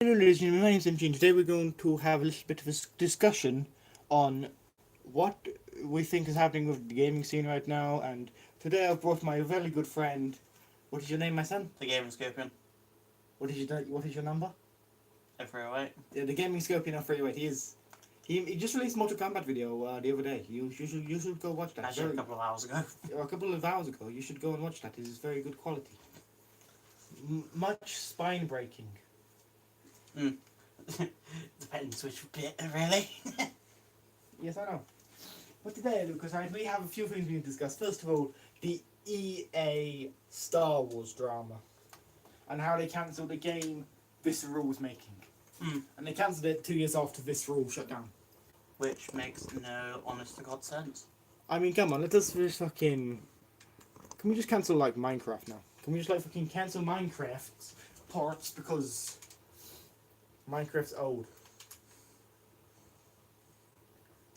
Hello ladies and gentlemen, my name's MG and today we're going to have a little bit of a discussion on what we think is happening with the gaming scene right now, and today I've brought my very good friend. What is your name, my son? The Gaming Scorpion. What is your number? F308. Yeah, the Gaming Scorpion of Freeway. He just released a Mortal Kombat video the other day. You should go watch that. Actually, a couple of hours ago. A couple of hours ago. You should go and watch that. It is very good quality. Much spine breaking. Depends which bit, really. Yes, I know. But today, Lucas, we have a few things we need to discuss. First of all, the EA Star Wars drama. And how they cancelled the game Visceral was making. And they cancelled it 2 years after Visceral shut down. Which makes no honest to God sense. I mean, come on, let us just fucking... Can we just cancel, like, Minecraft now? Can we just, like, fucking cancel Minecraft's parts because Minecraft's old?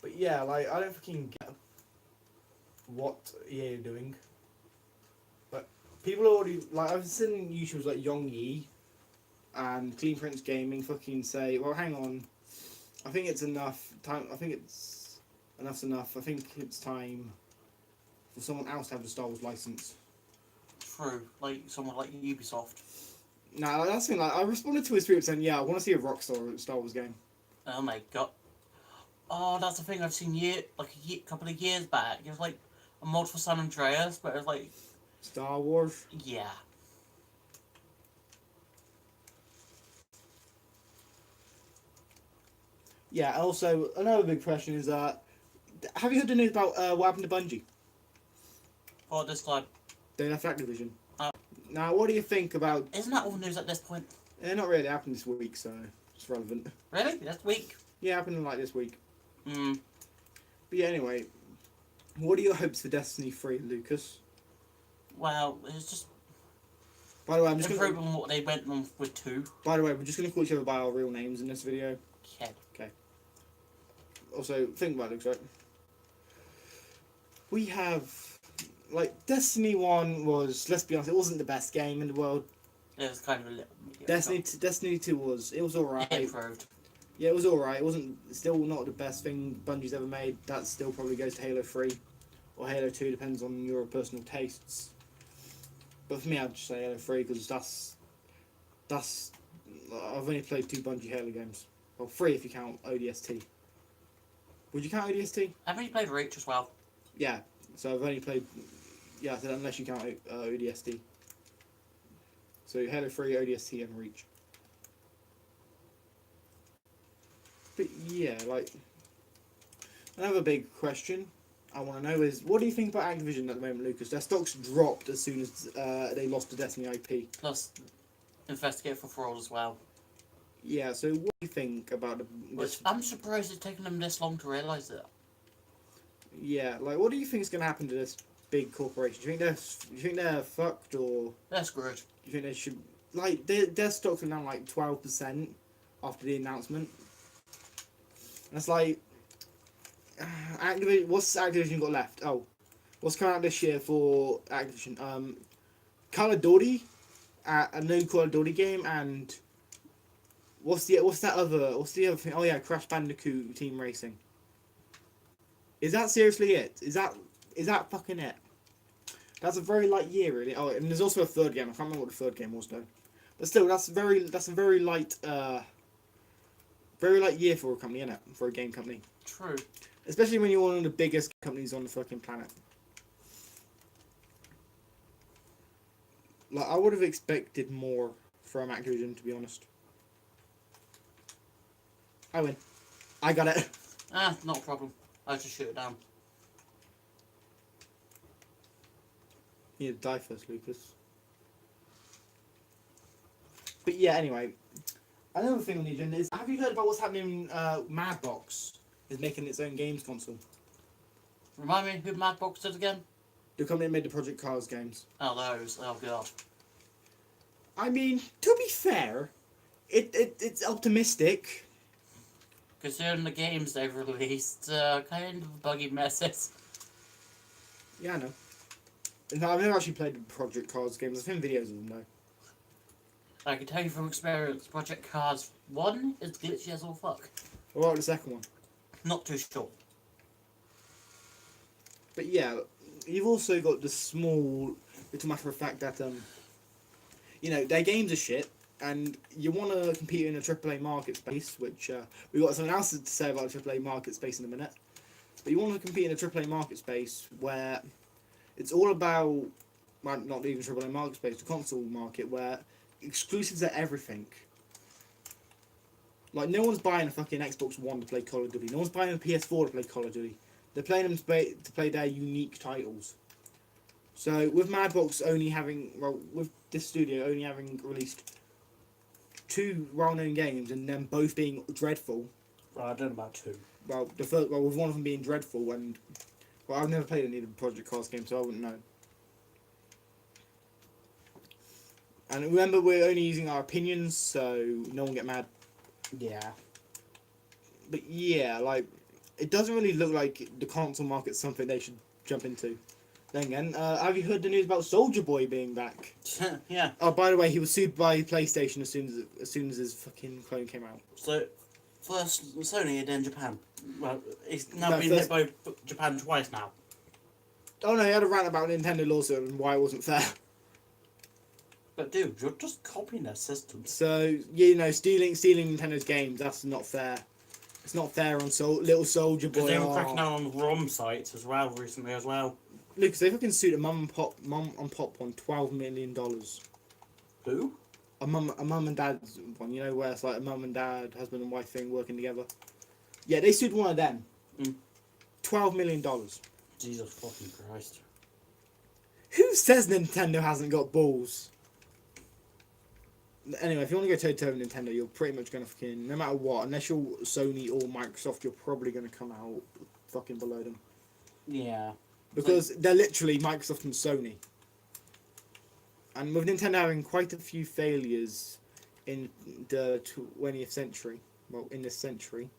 But yeah, like, I don't fucking get what EA are doing. But people already, like, I've seen YouTubers like Yongyi and Clean Prince Gaming fucking say, well, hang on, I think it's enough time, I think it's enough's enough, I think it's time for someone else to have the Star Wars license. True, like someone like Ubisoft. Nah, like, that's the thing, like, I responded to his tweet saying, yeah, I want to see a Rockstar Star Wars game. Oh my god. Oh, that's the thing I've seen couple of years back. It was like a mod for San Andreas, but it was like... Star Wars? Yeah. Yeah, also, another big question is, have you heard the news about what happened to Bungie? What this time? They left Activision. Oh. Now, what do you think about... Isn't that all news at this point? Not really, it happened this week, so it's relevant. Really? This week? Yeah, it happened like this week. Hmm. But yeah, anyway, what are your hopes for Destiny 3, Lucas? Well, it's just... By the way, I'm just improving going to... what they went on with 2. By the way, we're just going to call each other by our real names in this video. Okay. Okay. Also, think about it, right? We have... Like, Destiny 1 was, let's be honest, it wasn't the best game in the world. It was kind of a little... Destiny 2 was alright. It improved. Yeah, it was alright. It wasn't still not the best thing Bungie's ever made. That still probably goes to Halo 3 or Halo 2, depends on your personal tastes. But for me, I'd just say Halo 3 because that's I've only played 2 Bungie Halo games. Well, 3 if you count ODST. Would you count ODST? I've only played Reach as well. Yeah, so I've only played... Yeah, so unless you count ODST. So Halo 3, ODST and Reach. But yeah, like, another big question I want to know is, what do you think about Activision at the moment, Lucas? Their stocks dropped as soon as they lost the Destiny IP. Plus, Investigate for Fraud as well. Yeah, so what do you think about Which I'm surprised it's taken them this long to realise that. Yeah, like, what do you think is going to happen to this big corporation? Do you think they're fucked, or... They're screwed. Do you think they should... Like, their stocks are down like 12% after the announcement. And it's like... Activision, what's Activision got left? Oh, what's coming out this year for Activision? Call of Duty, a new Call of Duty game, and what's the other thing? Oh yeah, Crash Bandicoot Team Racing. Is that seriously it? Is that fucking it? That's a very light year, really. Oh, and there's also a third game. I can't remember what the third game was though. But still, that's a very light year for a company, isn't it? For a game company. True. Especially when you're one of the biggest companies on the fucking planet. Like, I would have expected more from Activision, to be honest. I win. I got it. Not a problem. I'll just shoot it down. You need to die first, Lucas. But yeah, anyway. Another thing on the agenda is, have you heard about what's happening in Madbox? Is making its own games console. Remind me who Madbox is again? The company that made the Project Cars games. Oh, those. Oh, God. I mean, to be fair, it's optimistic. Considering the games they've released, kind of buggy messes. Yeah, I know. No, I've never actually played the Project Cars games. I've seen videos of them, though. I can tell you from experience, Project Cars 1 is glitchy as all fuck. What about the second one? Not too sure. But yeah, you've also got the small little matter of fact that their games are shit, and you want to compete in a AAA market space, which we've got something else to say about the AAA market space in a minute. But you want to compete in a AAA market space where it's all about, well, not even AAA market space, the console market, where exclusives are everything. Like, no one's buying a fucking Xbox One to play Call of Duty. No one's buying a PS4 to play Call of Duty. They're playing them to play their unique titles. So, with Madbox only having, with this studio only having released 2 well-known games and them both being dreadful. Well, I don't know about 2. With one of them being dreadful, and I've never played any of the Project Cars games, so I wouldn't know. And remember, we're only using our opinions, so no one get mad. Yeah. But yeah, like, it doesn't really look like the console market's something they should jump into. Then again, have you heard the news about Soldier Boy being back? Yeah. Oh, by the way, he was sued by PlayStation as soon as his fucking clone came out. So, first Sony and then Japan. Well, it's now been hit by Japan twice now. Oh no, he had a rant about Nintendo lawsuit and why it wasn't fair. But dude, you're just copying their systems. So, stealing Nintendo's games, that's not fair. It's not fair on little Soldier Boy. Because they were cracking down on ROM sites as well recently as well. Lucas, they fucking sued a mum and pop on $12 million. Who? A mum and dad's one, where it's like a mum and dad, husband and wife thing working together. Yeah, they sued one of them. $12 million. Jesus fucking Christ. Who says Nintendo hasn't got balls? Anyway, if you want to go toe-to-toe with Nintendo, you're pretty much going to fucking, no matter what, unless you're Sony or Microsoft, you're probably going to come out fucking below them. Yeah. Because they're literally Microsoft and Sony. And with Nintendo having quite a few failures in the 20th century, well, in this century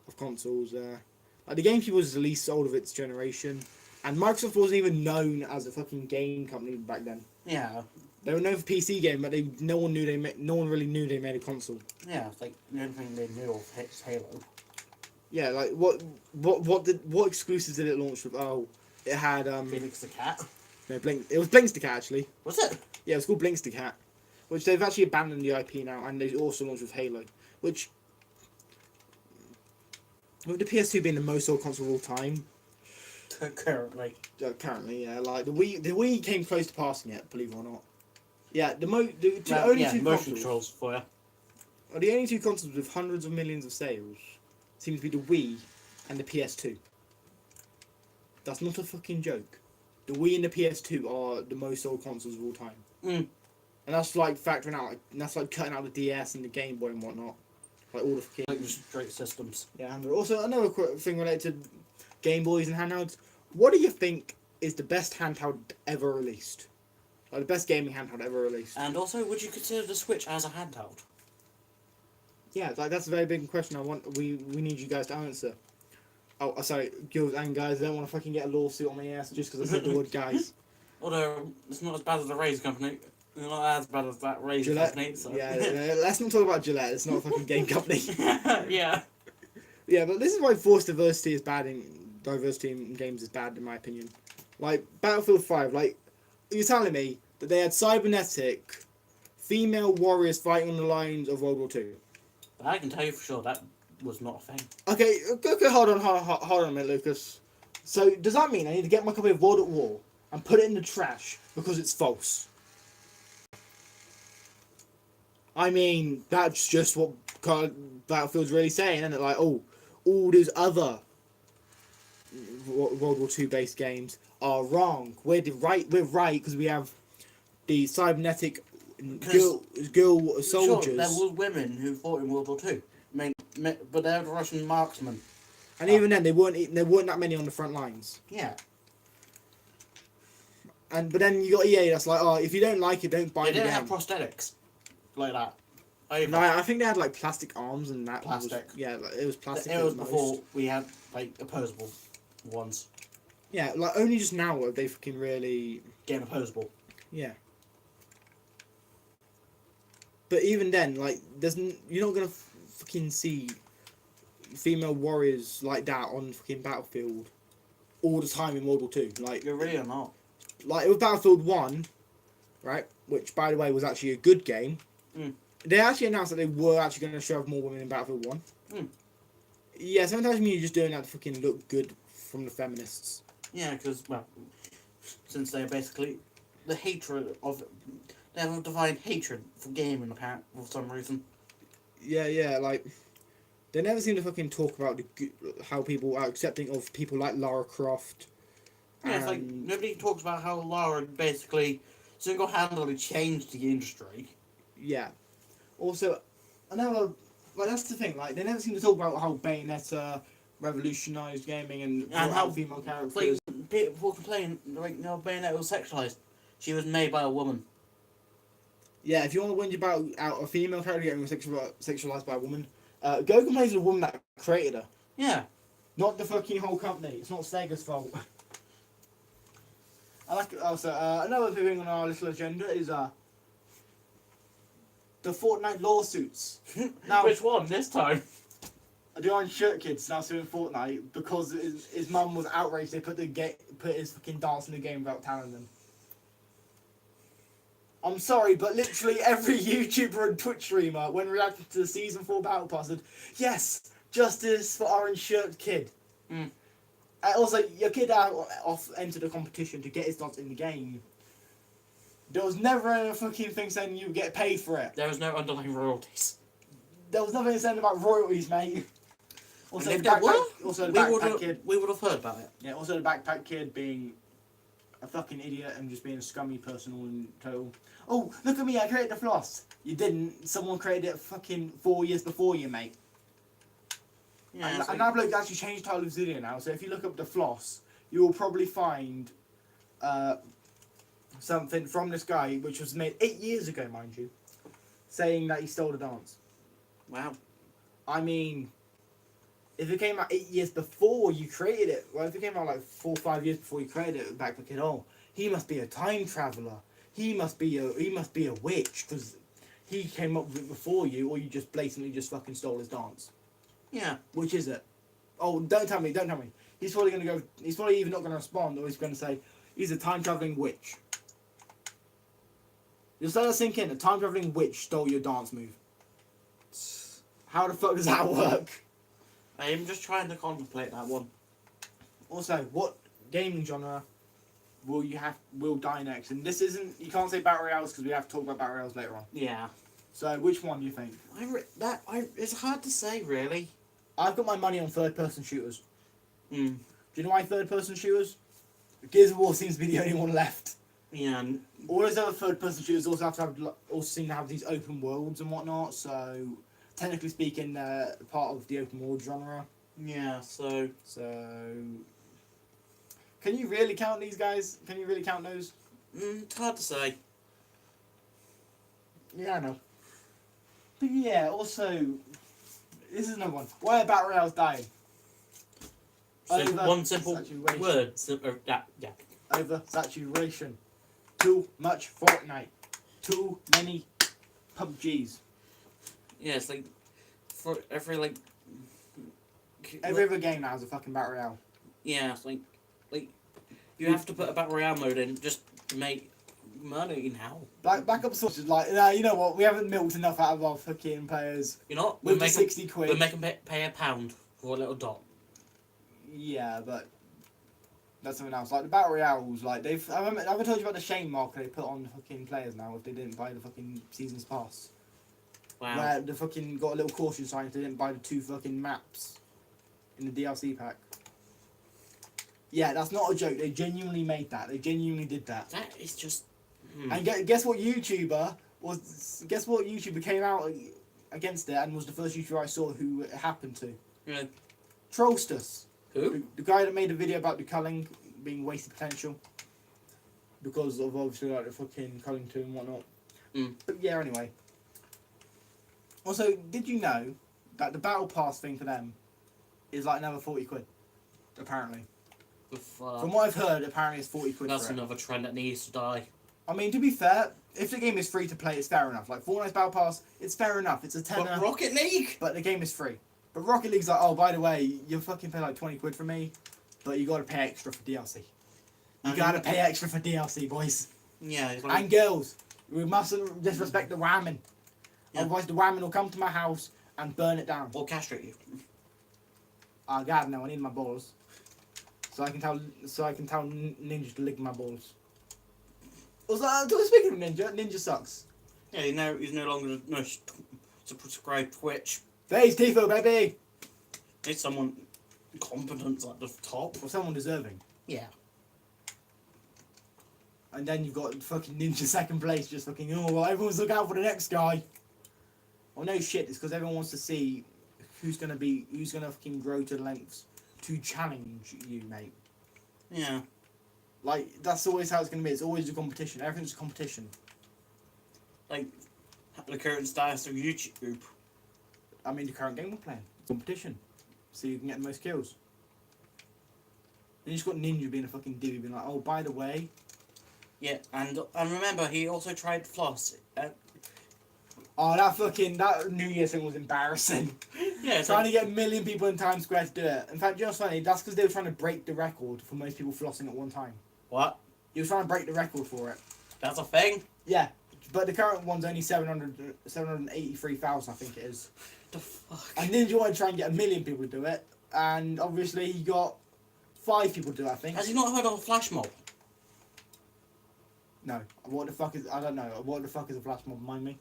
of consoles, like the GameCube was the least sold of its generation, and Microsoft wasn't even known as a fucking game company back then. Yeah. They were known for PC game, but no one really knew they made a console. Yeah, it's like the only thing they knew of is Halo. Yeah, like what exclusives did it launch with? Oh, it had Felix the Cat. No, it was Blinks the Cat actually. Was it? Yeah, it was called Blinks the Cat, which they've actually abandoned the IP now, and they also launched with Halo, which with the PS2 being the most sold console of all time. Currently. Currently, yeah, like the Wii came close to passing it, believe it or not. Yeah, the only two motion consoles. controls for you. The only two consoles with hundreds of millions of sales seem to be the Wii and the PS2. That's not a fucking joke. The Wii and the PS2 are the most sold consoles of all time. Mm. And that's like factoring out, that's like cutting out the DS and the Game Boy and whatnot. Like all the fucking... Like just straight systems. Yeah, and also another thing related to Game Boys and handhelds. What do you think is the best handheld ever released? Like the best gaming handheld ever released? And also, would you consider the Switch as a handheld? Yeah, like that's a very big question. We need you guys to answer. Oh, sorry, girls and guys, I don't want to fucking get a lawsuit on my ass just because I said the word guys. Although, it's not as bad as the Razer company. It's not as bad as that Razer Gillette? company. So. Yeah, let's not talk about Gillette. It's not a fucking game company. Yeah. Yeah, but this is why forced diversity in games is bad, in my opinion. Like, Battlefield 5, like, you're telling me that they had cybernetic female warriors fighting on the lines of World War II. But I can tell you for sure that was not a thing. Okay, hold on a minute, Lucas. So, does that mean I need to get my copy of World at War and put it in the trash because it's false? I mean, that's just what Battlefield's really saying, isn't it? Like, oh, all these other World War II based games are wrong. We're right because we have the cybernetic girl soldiers. Sure, there were women who fought in World War II. But they were the Russian marksmen. And even then, there weren't that many on the front lines. Yeah. But then you got EA that's like, oh, if you don't like it, don't buy it. They didn't have prosthetics like that. No, I think they had like plastic arms and that. Plastic. It was plastic. It was before we had like opposable ones. Yeah, like only just now have they fucking really getting opposable. Yeah. But even then, like, you're not gonna fucking see female warriors like that on fucking Battlefield all the time in World War Two. Like, You really are not. like with Battlefield One, right? Which, by the way, was actually a good game. Mm. They actually announced that they were actually going to show more women in Battlefield One. Mm. Yeah, sometimes you're just doing that to fucking look good from the feminists. Yeah, because, well, since they're basically the hatred of... They have a divine hatred for gaming, apparently, for some reason. Yeah, like, they never seem to fucking talk about how people are accepting of people like Lara Croft. Yeah, it's like, nobody talks about how Lara basically single-handedly changed the industry. Yeah. Also, another... Like, that's the thing, like, they never seem to talk about how Bayonetta revolutionised gaming and how female characters... Like, people complain, like, no, Bayonetta was sexualised. She was made by a woman. Yeah, if you want to whinge about a female character getting sexualised by a woman, go complain to the woman that created her. Yeah. Not the fucking whole company. It's not Sega's fault. I like it. Also, another thing on our little agenda is the Fortnite lawsuits. Now, Which one this time? the Iron Shirt Kid's now suing Fortnite because his mum was outraged they put his fucking dance in the game without telling them. I'm sorry, but literally every YouTuber and Twitch streamer, when reacting to the Season 4 Battle Pass, said, yes, justice for Orange Shirt Kid. Mm. Also, your kid entered a competition to get his dance in the game. There was never a fucking thing saying you would get paid for it. There was no underlying royalties. There was nothing saying about royalties, mate. Also, And if the there backpack kid. we would have heard about it. Yeah, also the backpack kid being a fucking idiot and just being a scummy person all in total. Oh, look at me, I created the floss. You didn't. Someone created it fucking 4 years before you, mate. Yeah, And that bloke actually changed the title of his video now, so if you look up the floss, you will probably find something from this guy, which was made 8 years ago, mind you, saying that he stole the dance. wow. I mean, if it came out 8 years before you created it, well, if it came out like 4 or 5 years before you created it, back looking, oh, he must be a time traveller. He must be a witch because he came up with it before you, or you just blatantly just fucking stole his dance. Yeah. Which is it? Oh, don't tell me. He's probably gonna go. He's probably even not gonna respond, or he's gonna say he's a time traveling witch. You'll start to sink in. A time traveling witch stole your dance move. How the fuck does that work? I am just trying to contemplate that one. Also, what gaming genre will die next? And this isn't. You can't say battle royales because we have to talk about battle royales later on. Yeah. So, which one do you think? It's hard to say, really. I've got my money on third-person shooters. Hmm. Do you know why third-person shooters? Gears of War seems to be the only one left. Yeah. All those other third-person shooters also seem to have these open worlds and whatnot. So, technically speaking, they're part of the open world genre. Yeah. So. Can you really count these guys? Can you really count those? It's hard to say. Yeah, I know. But yeah, also, this is another one. Why are battle royales dying? One simple Saturation. word. Yeah. Over saturation. Too much Fortnite. Too many PUBGs. Yeah, it's like for every Every other game now has a fucking battle royale. Yeah, it's like you have to put a battle royale mode in just to make money now. Backup sources like, you know what? We haven't milked enough out of our fucking players. You know what? With the 60 quid. We'll make them pay £1 for a little dot. Yeah, but that's something else. Like the battle royales, like I haven't told you about the shame marker they put on the fucking players now if they didn't buy the fucking season's pass. Wow. Where they fucking got a little caution sign if they didn't buy the 2 fucking maps in the DLC pack. Yeah, that's not a joke. They genuinely made that. They genuinely did that. That is just. And guess what YouTuber came out against it and was the first YouTuber I saw who it happened to? Yeah. Trollstus. Who? The guy that made a video about the culling being wasted potential. Because of obviously like the fucking culling too and whatnot. But yeah, anyway. Also, did you know that the battle pass thing for them is like another 40 quid? Apparently. From what I've heard, apparently it's 40 quid That's for it. another trend that needs to die. I mean, to be fair, if the game is free to play, it's fair enough. Like Fortnite's Battle Pass, it's fair enough. It's a tenner. But Rocket League? But the game is free. But Rocket League's like, oh, by the way, you fucking pay like 20 quid for me, but you gotta pay extra for DLC. You gotta pay extra for DLC, boys. Yeah. It's like, And girls. We mustn't disrespect the women. Yeah. Otherwise the women will come to my house and burn it down. or castrate you. Oh god, no, I need my balls. So I can tell Ninja to lick my balls. Also, speaking of Ninja, Ninja sucks. Yeah, he's no longer subscribe Twitch. Face Tifo, baby! It's someone competent at the top. Or someone deserving. Yeah. And then you've got fucking Ninja second place, just fucking, oh, well, everyone's looking out for the next guy. Well, no shit, it's because everyone wants to see who's gonna fucking grow to the lengths to challenge you, mate. Yeah. Like, that's always how it's gonna be. It's always a competition. Everything's a competition. Like, the current status of YouTube. I mean, the current game we're playing. Competition. So you can get the most kills. And you just got Ninja being a fucking divvy, being like, oh, by the way. Yeah, and remember, he also tried floss. Oh, that New Year's thing was embarrassing. Yeah, it's Trying like, to get a million people in Times Square to do it. In fact, you know what's funny? That's because they were trying to break the record for most people flossing at one time. what? He was trying to break the record for it. That's a thing? Yeah, but the current one's only 783,000, I think it is. The fuck? And Ninja wanted to try and get a million people to do it, and obviously he got 5 people to do it, I think. Has he not heard of a flash mob? No. What the fuck is... I don't know. What the fuck is a flash mob? Remind me?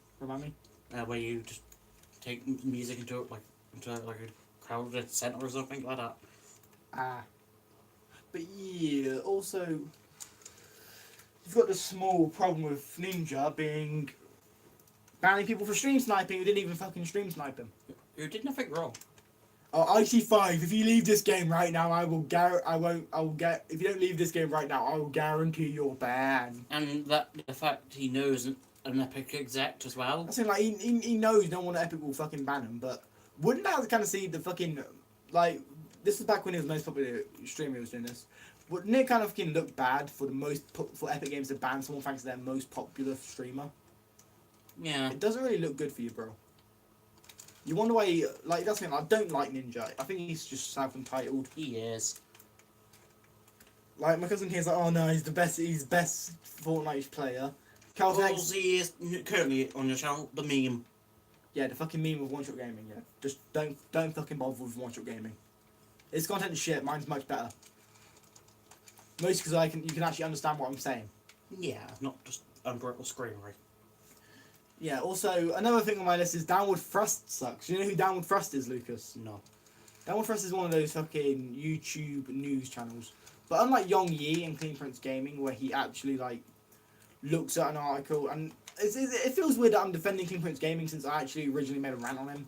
Where you just take music into a crowded centre or something like that. But yeah, also... You've got the small problem with Ninja being... banning people for stream sniping who didn't even fucking stream snipe him. You did nothing wrong. Oh, IC5, if you leave this game right now, if you don't leave this game right now, I will guarantee you're banned. And the fact he knows an Epic exec as well. I think like he knows no one at Epic will fucking ban him, but wouldn't that kind of see the fucking like this is back when he was the most popular streamer who was doing this. Wouldn't it kind of fucking look bad for for Epic Games to ban someone thanks to their most popular streamer? Yeah. It doesn't really look good for you, bro. You wonder why, like, that's the thing, I don't like Ninja. I think he's just self-entitled. He is. Like, my cousin King's like, oh no, he's best Fortnite player. Carl's next. He is currently on your channel, the meme. Yeah, the fucking meme of one-shot gaming, yeah. Just don't fucking bother with one-shot gaming. His content is shit, mine's much better. Mostly because you can actually understand what I'm saying. Yeah, not just unbreakable screenery. Yeah, also, another thing on my list is Downward Thrust sucks. You know who Downward Thrust is, Lucas? No. Downward Thrust is one of those fucking YouTube news channels. But unlike Yong Yi and Clean Prince Gaming, where he actually, like, looks at an article, and it feels weird that I'm defending Clean Prince Gaming since I actually originally made a rant on him.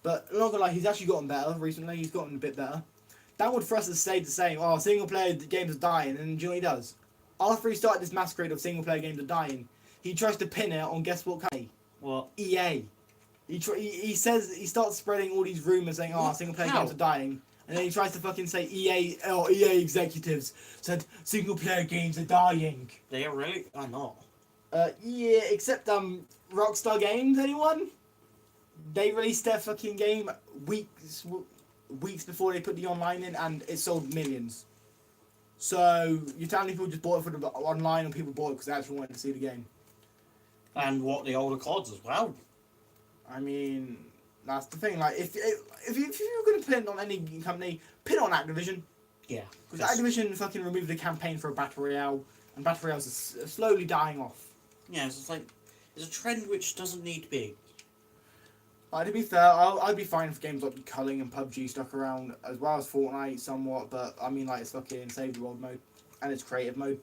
But, not gonna lie, he's actually gotten better recently. He's gotten a bit better. Downward Thrust has stayed the same. Oh, single-player games are dying, and do you know what he does? After he started this masquerade of single-player games are dying, he tries to pin it on guess what company? What? EA. He says he starts spreading all these rumors saying, "Oh, single player games are dying," and then he tries to fucking say EA executives said single player games are dying. They are really? Are not. Yeah, except Rockstar Games. Anyone? They released their fucking game weeks before they put the online in, and it sold millions. So you're telling me people just bought it for the online, and people bought it because they actually wanted to see the game. And what the older CODs as well. I mean, that's the thing. Like, if you're gonna pin on any company, pin on Activision. Yeah. Because Activision fucking removed the campaign for a battle royale, and battle royales are slowly dying off. Yeah, it's like it's a trend which doesn't need to be. To be fair, I'd be fine if games like Culling and PUBG stuck around as well as Fortnite somewhat, but I mean, like, it's fucking Save the World mode and it's creative mode.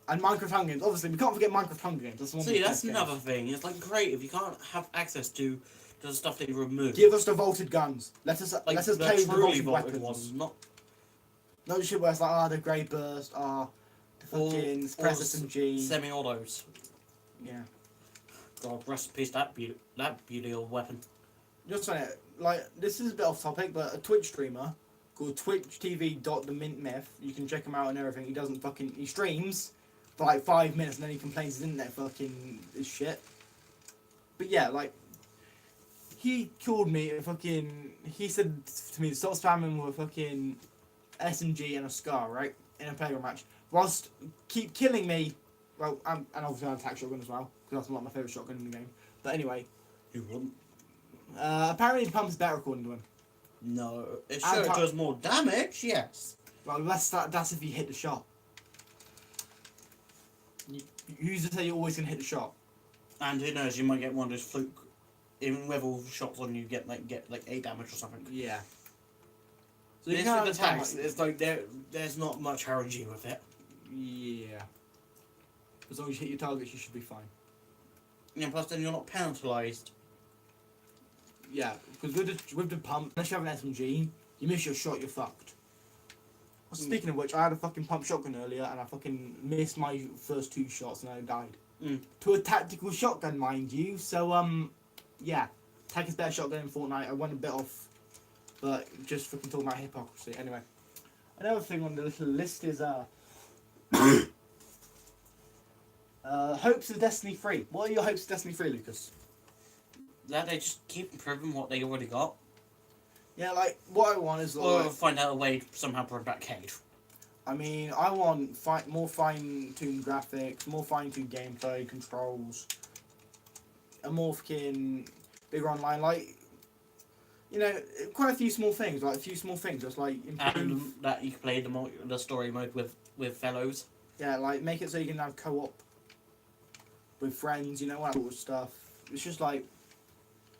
And Minecraft Hunger Games, obviously, we can't forget Minecraft Hunger Games. That's one of the that's best another games. thing. It's like great if you can't have access to the stuff they remove. Give us the vaulted guns. Let us like play with the truly vaulted vaulted weapons. ones, not Not the shit where it's like, the grey burst, the fucking press SMG. semi-autos. Yeah. God, rest in peace, that beauty of weapon. Just saying, like, this is a bit off topic, but a Twitch streamer called twitchtv.themintmyth, you can check him out and everything. He streams, for like 5 minutes, and then he complains his internet fucking is shit. But yeah, like, he called me a fucking. He said to me, stop spamming with a fucking SMG and a SCAR, right? In a playground match. Whilst keep killing me. Well, and obviously I attack shotgun as well, because that's like my favourite shotgun in the game. But anyway. You wouldn't. Apparently the pump's better according to him. No. It sure does more damage, yes. Well, that's if you hit the shot. You used to say you're always going to hit the shot. And who knows, you might get one of those fluke. Even with all the shots on you, get like 8 damage or something. Yeah. So This with the tags, it's like there's not much RNG with it. Yeah. As long as you hit your targets, you should be fine. Yeah, plus then you're not penalised. Yeah, because with the pump, unless you have an SMG, you miss your shot, you're fucked. Speaking of which, I had a fucking pump shotgun earlier, and I fucking missed my first 2 shots, and I died. To a tactical shotgun, mind you. So yeah, Tag is better shotgun in Fortnite. I went a bit off, but just fucking talking about hypocrisy. Anyway, another thing on the little list is hopes of Destiny 3. What are your hopes of Destiny 3, Lucas? That they just keep improving what they already got. Yeah, like, what I want is... Or find out a way to somehow bring back Cade. I mean, I want more fine-tuned graphics, more fine-tuned gameplay, controls, a more fucking bigger online, like, you know, quite a few small things, just like improve... And that you can play the story mode with fellows. Yeah, like, make it so you can have co-op with friends, you know, all that sort of stuff. It's just like,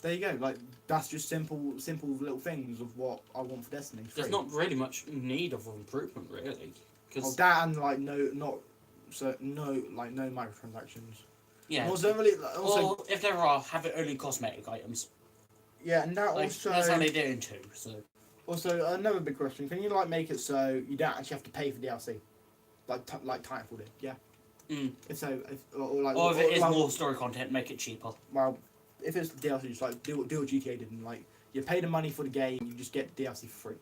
there you go, like, that's just simple little things of what I want for Destiny 3. There's not really much need of improvement, really. Oh, that and, like, no microtransactions. Yeah. Also, really, or if there are, have it only cosmetic items. Yeah, and that like, also... That's how they do it in 2, so... Also, another big question, can you, like, make it so you don't actually have to pay for DLC? Like Titanfall did, yeah? If so, or if it is more story content, make it cheaper. Well, if it's DLC, just like do what GTA did, and like you pay the money for the game, you just get DLC for free.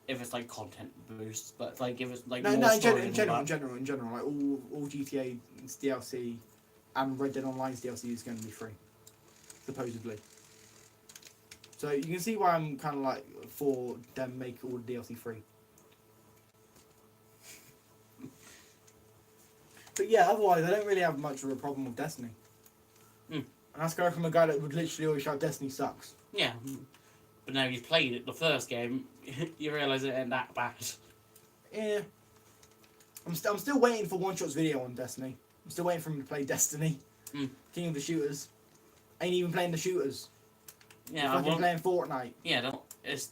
If it's like content boosts, but like if it's like no, more in general, like all GTA DLC and Red Dead Online's DLC is going to be free, supposedly. So you can see why I'm kind of like for them make all the DLC free. But yeah, otherwise I don't really have much of a problem with Destiny. And that's going from a guy that would literally always shout Destiny sucks. Yeah. But now you've played it, the first game, you realise it ain't that bad. Yeah. I'm still waiting for One Shot's video on Destiny. I'm still waiting for him to play Destiny. King of the Shooters. Ain't even playing the shooters. Yeah, I'm fucking playing Fortnite. Yeah, it's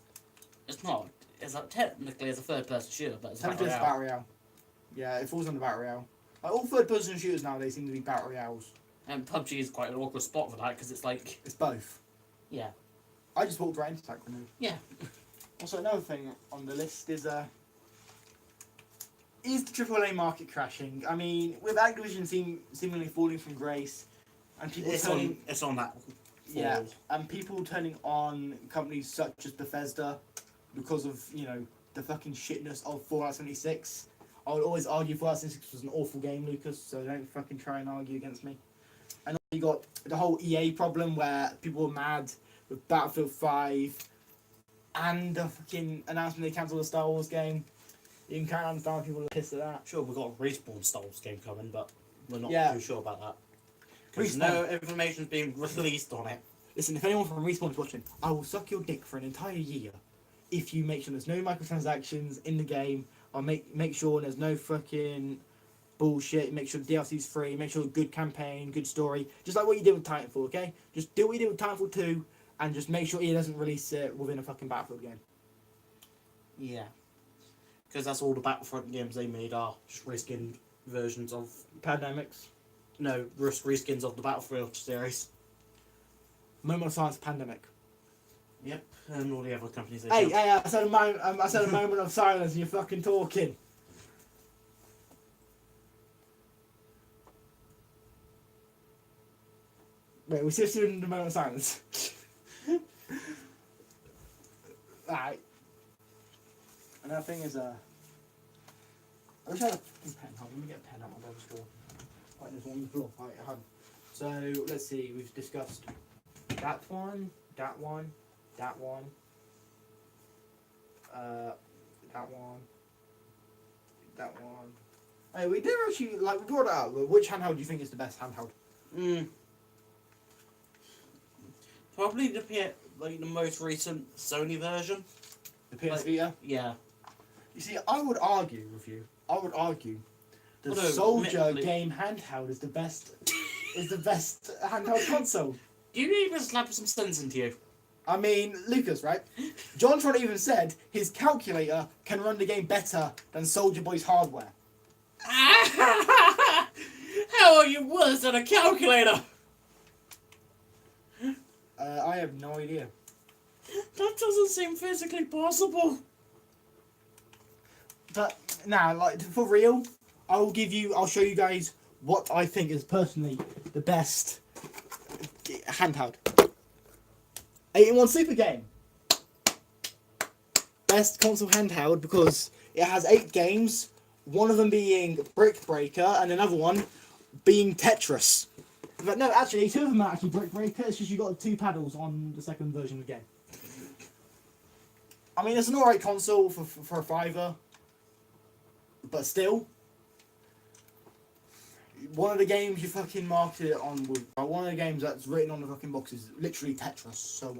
not. It's like technically it's a third-person shooter, but it's a Battle Royale. Yeah, it falls under Battle Royale. Like, all third-person shooters nowadays seem to be Battle Royales. And PUBG is quite an awkward spot for that, because it's like... It's both. Yeah. I just walked right into attack grenade. Yeah. Also, another thing on the list is the AAA market crashing? I mean, with Activision seemingly falling from grace, and people it's on that. Yeah, and people turning on companies such as Bethesda because of, you know, the fucking shitness of Fallout 76. I would always argue Fallout 76 was an awful game, Lucas, so don't fucking try and argue against me. And you got the whole EA problem where people were mad with Battlefield 5 and the fucking announcement they cancelled the Star Wars game. You can kind of understand people are pissed at that. Sure, we've got a Respawn Star Wars game coming, but we're not too sure about that. Because no information's being released on it. Listen, if anyone from Respawn is watching, I will suck your dick for an entire year if you make sure there's no microtransactions in the game. I'll make sure there's no fucking bullshit. Make sure the DLC's free. Make sure good campaign, good story. Just like what you did with Titanfall, okay? Just do what you did with Titanfall 2 and just make sure EA doesn't release it within a fucking Battlefield game. Yeah. Because that's all the Battlefront games they made are just reskinned versions of... Pandemics. No, reskins of the Battlefield series. Moment of Silence, Pandemic. Yep, and all the other companies they Hey, I said a moment of silence and you're fucking talking. Wait, we're still doing the moment of silence. Alright. Another thing is, I wish I had a fucking pen. Hold on, let me get a pen out of my brother's drawer. Right, there's one on the floor. Right, hold on. So let's see. We've discussed that one, that one, that one, that one, that one. Hey, we did actually like we brought it up. But which handheld do you think is the best handheld? Probably the most recent Sony version. The PS Vita. Yeah. You see, I would argue with you. I would argue the Although, Soldier admittedly- game handheld is the best. Is the best handheld console. You need to slap some sense into you. I mean, Lucas, right? John Tron even said his calculator can run the game better than Soldier Boy's hardware. How are you worse than a calculator? I have no idea. That doesn't seem physically possible. But now, like for real, I'll show you guys what I think is personally the best handheld. 8-in-1 Super Game. Best console handheld because it has 8 games, one of them being Brick Breaker and another one being Tetris. But no, actually, 2 of them are actually Brick Breaker, it's just you got 2 paddles on the second version of the game. I mean, it's an alright console for a $5, but still, one of the games you fucking marketed it on with one of the games that's written on the fucking box is literally Tetris. So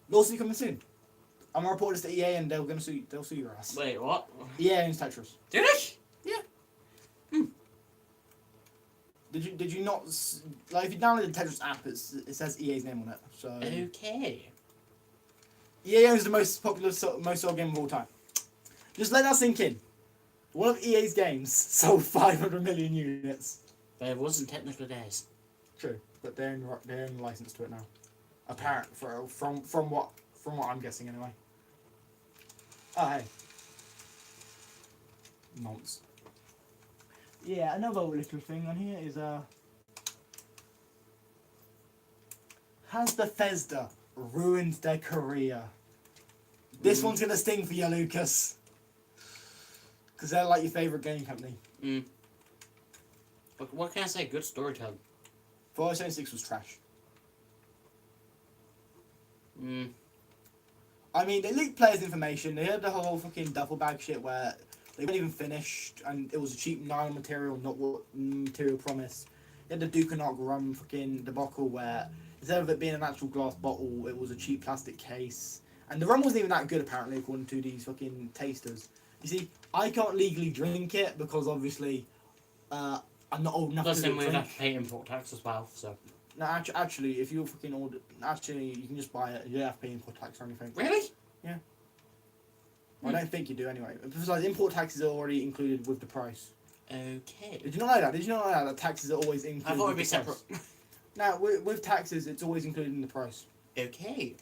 lawsuit coming soon. I'm gonna report this to EA and they'll sue your ass. Wait, what? EA owns Tetris. Did it? Yeah. Did you not like if you download the Tetris app? It says EA's name on it. So Okay. EA owns the most popular most sold game of all time. Just let that sink in. One of EA's games sold 500 million units. But it wasn't technically theirs. True, but they're in license to it now. Apparent from what I'm guessing anyway. Oh hey. Nonce. Yeah, another little thing on here is has Bethesda ruined their career? This one's gonna sting for you, Lucas. Because they're like your favourite game company. But what can I say? Good storytelling. Fallout 76 was trash. I mean, they leaked players' information. They had the whole fucking duffel bag shit where they weren't even finished, and it was a cheap nylon material, not what material promised. They had the Duke and rum fucking debacle where instead of it being an actual glass bottle, it was a cheap plastic case. And the rum wasn't even that good, apparently, according to these fucking tasters. You see, I can't legally drink it because obviously I'm not old enough Plus, to then we'd drink. have to pay import tax as well. So. No, actually, if you're fucking order, actually, you can just buy it. You don't have to pay import tax or anything. Really? Yeah. I don't think you do anyway. Besides, import taxes are already included with the price. Okay. Did you not know that? Did you not know that taxes are always included? I thought it'd be with the separate. price? Now, with taxes, it's always included in the price. Okay.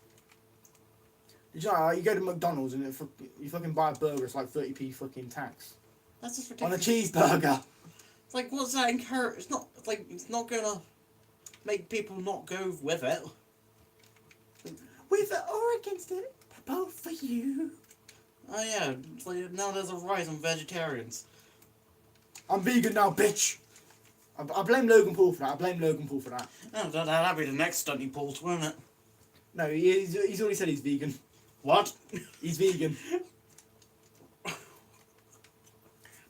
Did you know? Like, you go to McDonald's and you fucking buy a burger, it's like 30p fucking tax That's just on a ridiculous. cheeseburger. It's like, what's that encourage? It's not like it's not gonna make people not go with it. With it or against it, they're both for you. Oh yeah, it's like now there's a rise on vegetarians. I'm vegan now, bitch. I blame Logan Paul for that. Oh, that'd be the next stunt he pulls, won't it? No, he's already said he's vegan. What? He's vegan. But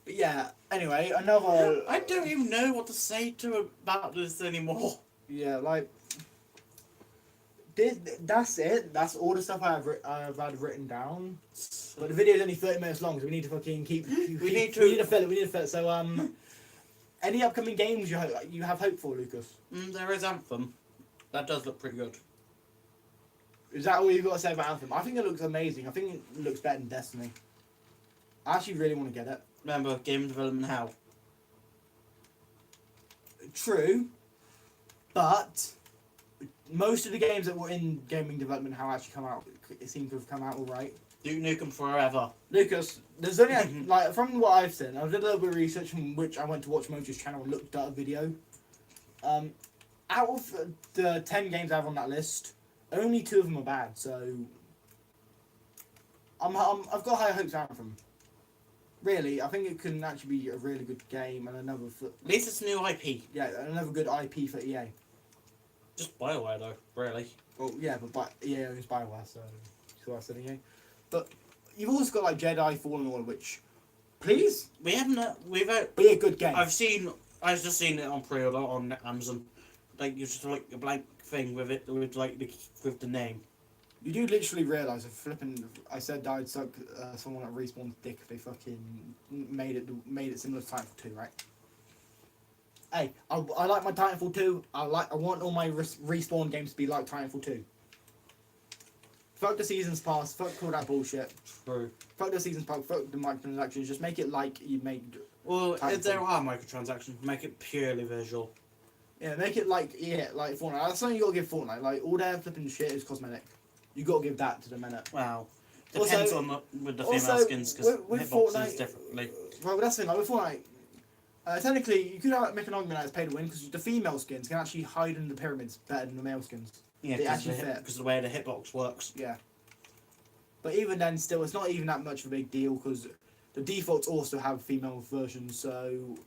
yeah, anyway, another... I don't even know what to say about this anymore. Yeah, like... That's it. That's all the stuff I've had written down. But the video's only 30 minutes long, so we need to fucking keep... We need to fill it. So, any upcoming games you have hope for, Lucas? There is Anthem. That does look pretty good. Is that all you've got to say about Anthem? I think it looks amazing. I think it looks better than Destiny. I actually really want to get it. Remember, game development hell. True, but most of the games that were in gaming development how actually come out, it seems to have come out alright. Duke Nukem Forever. Lucas, there's only like from what I've seen, I did a little bit of research in which I went to watch Mojo's channel and looked at a video. Out of the 10 games I have on that list, only 2 of them are bad, so I've got high hopes out of them. really, I think it can actually be a really good game and another for, At least it's a new IP. yeah, another good IP for EA. Just BioWare though, really. Well, yeah, but EA owns Bioware, so I said EA. But you've also got like Jedi Fallen Order, which, please, We haven't. We've. be a good game. I've just seen it on pre-order on Amazon. Like you just like a blank thing with it with like with the name. You do literally realise if I said I'd suck someone at Respawn's dick if they fucking made it similar to Titanfall 2, right? Hey, I like my Titanfall 2. I want all my Respawn games to be like Titanfall 2. Fuck the seasons pass. Fuck all that bullshit. True. Fuck the seasons pass. Fuck the microtransactions. Just make it like you made. Well, Titanfall. if there are microtransactions, make it purely visual. Yeah, make it like Fortnite. That's something you gotta give Fortnite. Like all their flipping shit is cosmetic. You gotta give that to the minute. Wow. Depends Also- on with the female also, skins because with hitboxes Fortnite- differently. Well, that's the thing. Like with Fortnite, technically you could make an argument that it's pay to win because the female skins can actually hide in the pyramids better than the male skins. Yeah, They actually fit. because of the way the hitbox works. Yeah. But even then, still, it's not even that much of a big deal because the defaults also have female versions. So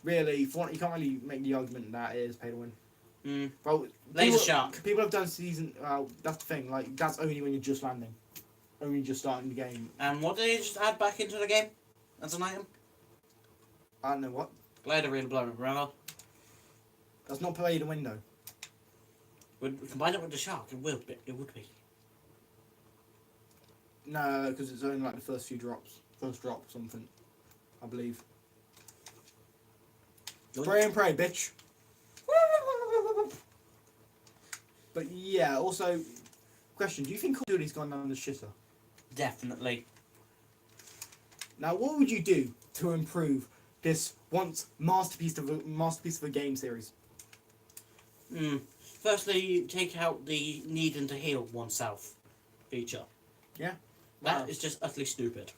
really, Fortnite, you can't really make the argument that it is pay to win. Mm. Well, Laser Shark. People have done season. That's the thing. Like that's only when you're just landing, only just starting the game. And what did they just add back into the game as an item? I don't know what. Glider reel blown umbrella. That's not pay to win though. Would combine it with the shark, it would be. It would be. No, because it's only like the first few drops. First drop or something, I believe. Pray and pray, bitch. But yeah, also, question: do you think Call of Duty's gone down the shitter? Definitely. Now, what would you do to improve this once masterpiece of a game series? Firstly, take out the needing to heal oneself feature. Yeah. That Wow. is just utterly stupid.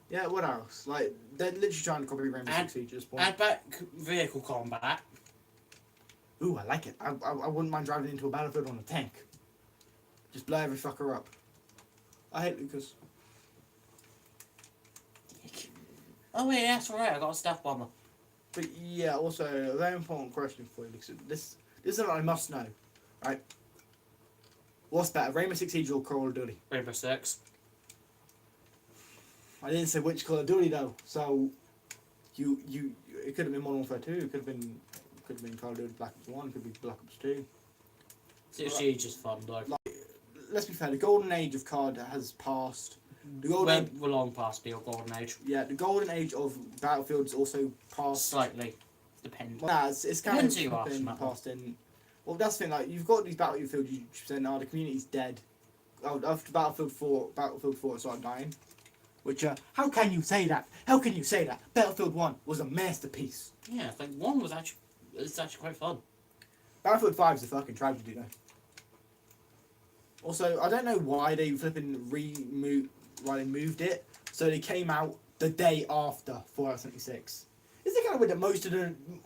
Yeah, what else? Like, they're literally trying to copy Rainbow Six Siege at this point. Add back vehicle combat. Ooh, I like it. I wouldn't mind driving into a battlefield on a tank. Just blow every fucker up. I hate Lucas. Oh wait, that's alright, I got a staff bomber. But yeah, also, a very important question for you, Lucas. This is what I must know, right? What's better, Rainbow Six Siege or Call of Duty? Rainbow Six. I didn't say which Call of Duty though, so it could have been Modern Warfare 2, it could have been Call of Duty Black Ops 1, it could be Black Ops 2. Siege is fun though. Let's be fair, the golden age of COD has passed. The golden age, We're long past the golden age. yeah, the golden age of Battlefield's also passed. Slightly. Depends. Well, nah, it's kind Depends of who you ask, been Matt. passed in. Well, that's the thing. Like, you've got these Battlefield you saying, "Oh, the community's dead." After Battlefield 4 started dying. Which, how can you say that? How can you say that? Battlefield 1 was a masterpiece. Yeah, I think one was actually quite fun. Battlefield 5 is a fucking tragedy, though. Also, I don't know why they flipping moved it. So they came out the day after Fallout 76. Is it kind of weird that most of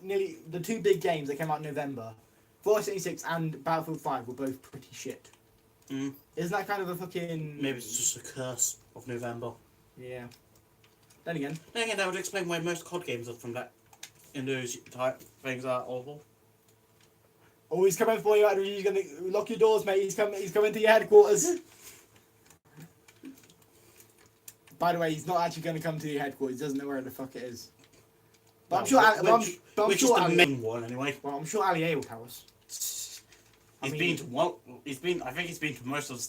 nearly the two big games that came out in November, Fallout 76 and Battlefield 5 were both pretty shit. Mm. Isn't that kind of a fucking... Maybe it's just a curse of November. Yeah. Then again... Then again, that would explain why most COD games are from that in those type things are awful. Oh, he's coming for you, Andrew. He's gonna lock your doors, mate. He's coming to your headquarters. By the way, he's not actually going to come to your headquarters. He doesn't know where the fuck it is. But I'm sure... Which is the main one, anyway. Well, I'm sure Ali A will tell us. I think he's been to most of the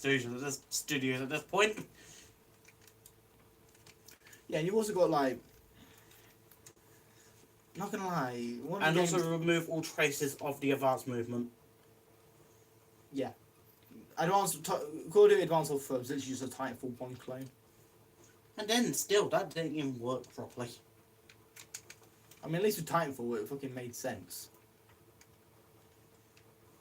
studios at this point. Yeah, and you've also got, like... Not gonna lie... One of And the also games- remove all traces of the advanced movement. Yeah. Call of Duty Advanced Warfare was literally just a Titanfall 1 clone. And then still, that didn't even work properly. I mean, at least with Titanfall, it fucking made sense.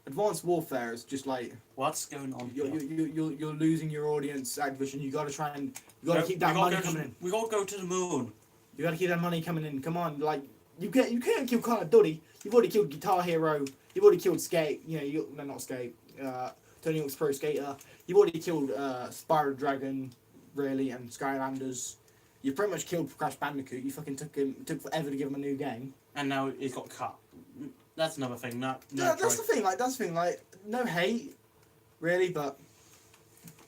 Advanced Warfare is just like... What's going on You're here? losing your audience, Activision. You gotta try and... You gotta keep that money coming in. We gotta go to the moon. You gotta keep that money coming in. Come on, like... You can't kill Call of Duty. You've already killed Guitar Hero. You've already killed Skate. No, not Skate. Tony Hawk's Pro Skater. You've already killed Spyro Dragon. really, and Skylanders. You pretty much killed Crash Bandicoot. You fucking took forever to give him a new game. And now he's got cut. That's another thing. That's the thing. Like, no hate, really, but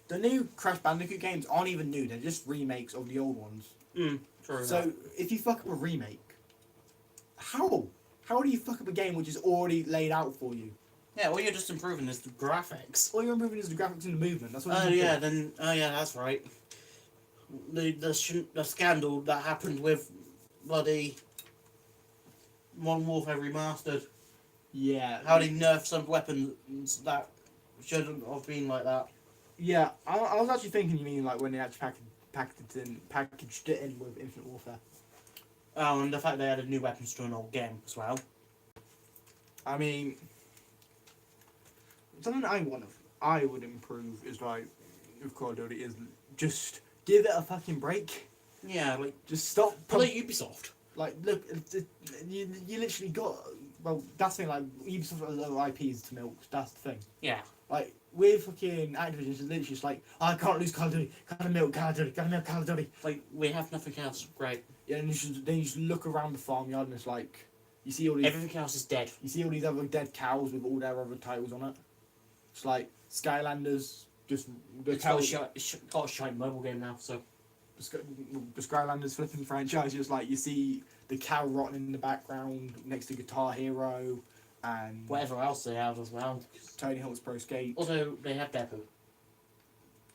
the new Crash Bandicoot games aren't even new. They're just remakes of the old ones. True. So if you fuck up a remake, how do you fuck up a game which is already laid out for you? Yeah, all you're just improving is the graphics. All you're improving is the graphics and the movement. That's what. That's right. The scandal that happened with bloody Modern Warfare Remastered. Yeah. How they nerfed some weapons that shouldn't have been like that. Yeah, I was actually thinking you mean like when they actually packaged it in with Infinite Warfare. Oh, and the fact they added new weapons to an old game as well. I mean, something I would improve is like with Call of Duty is just give it a fucking break. Yeah, like Just stop. play Ubisoft. Like, look, you literally got. Well, that's the thing. Like, Ubisoft has other IPs to milk. That's the thing. Yeah. Like, with fucking Activision, it's literally just like, oh, I can't lose Call of Duty. Gotta milk Call of Duty. Gotta milk Call of Duty. Like, we have nothing else. Great. Yeah, and then you just look around the farmyard and it's like, you see all these. Everything else is dead. You see all these other dead cows with all their other titles on it. It's like Skylanders, just the It's cow. got a shite mobile game now, so. The Skylanders flipping franchise, just like you see the cow rotting in the background next to Guitar Hero and Whatever else they have as well. Tony Hawk's Pro Skate. Also, they have Deadpool.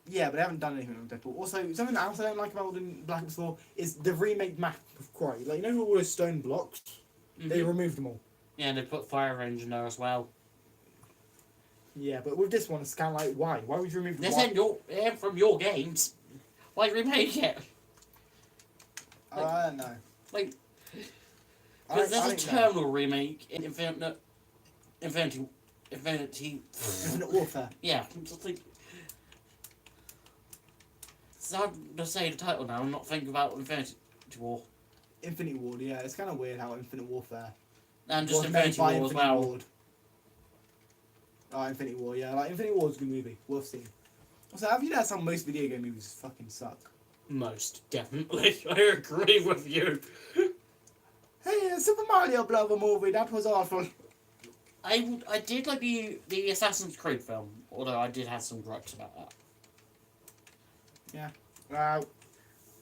Yeah, but they haven't done anything with Deadpool. Also, something else I don't like about Black Ops 4 is the remake map of Quarry. Like, you know all those stone blocks? They removed them all. Yeah, and they put Fire Range in there as well. Yeah, but with this one, it's kind of like, why? Why would you remove the This ain't from your games. Why remake it? I don't know. Like, I there's a think Terminal remake in Infinity. Infinite Warfare. Yeah, just like. It's hard to say the title now and not think about Infinity War. Infinity Ward, yeah. It's kind of weird how Infinite Warfare And just was made Infinity by War as Infinity well. Ward. Oh, Infinity War, yeah. Like, Infinity War is a good movie. Worth seeing. Also, have you noticed how most video game movies fucking suck? Most definitely. I agree with you. Hey, Super Mario Brother movie, that was awful. I did like the Assassin's Creed film, although I did have some gripes about that. Yeah. Well,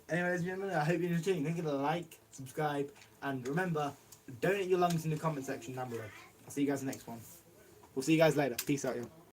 anyways, gentlemen, I hope you enjoyed. Don't forget to like, subscribe, and remember, donate your lungs in the comment section down below. I'll see you guys in the next one. We'll see you guys later. Peace out, y'all.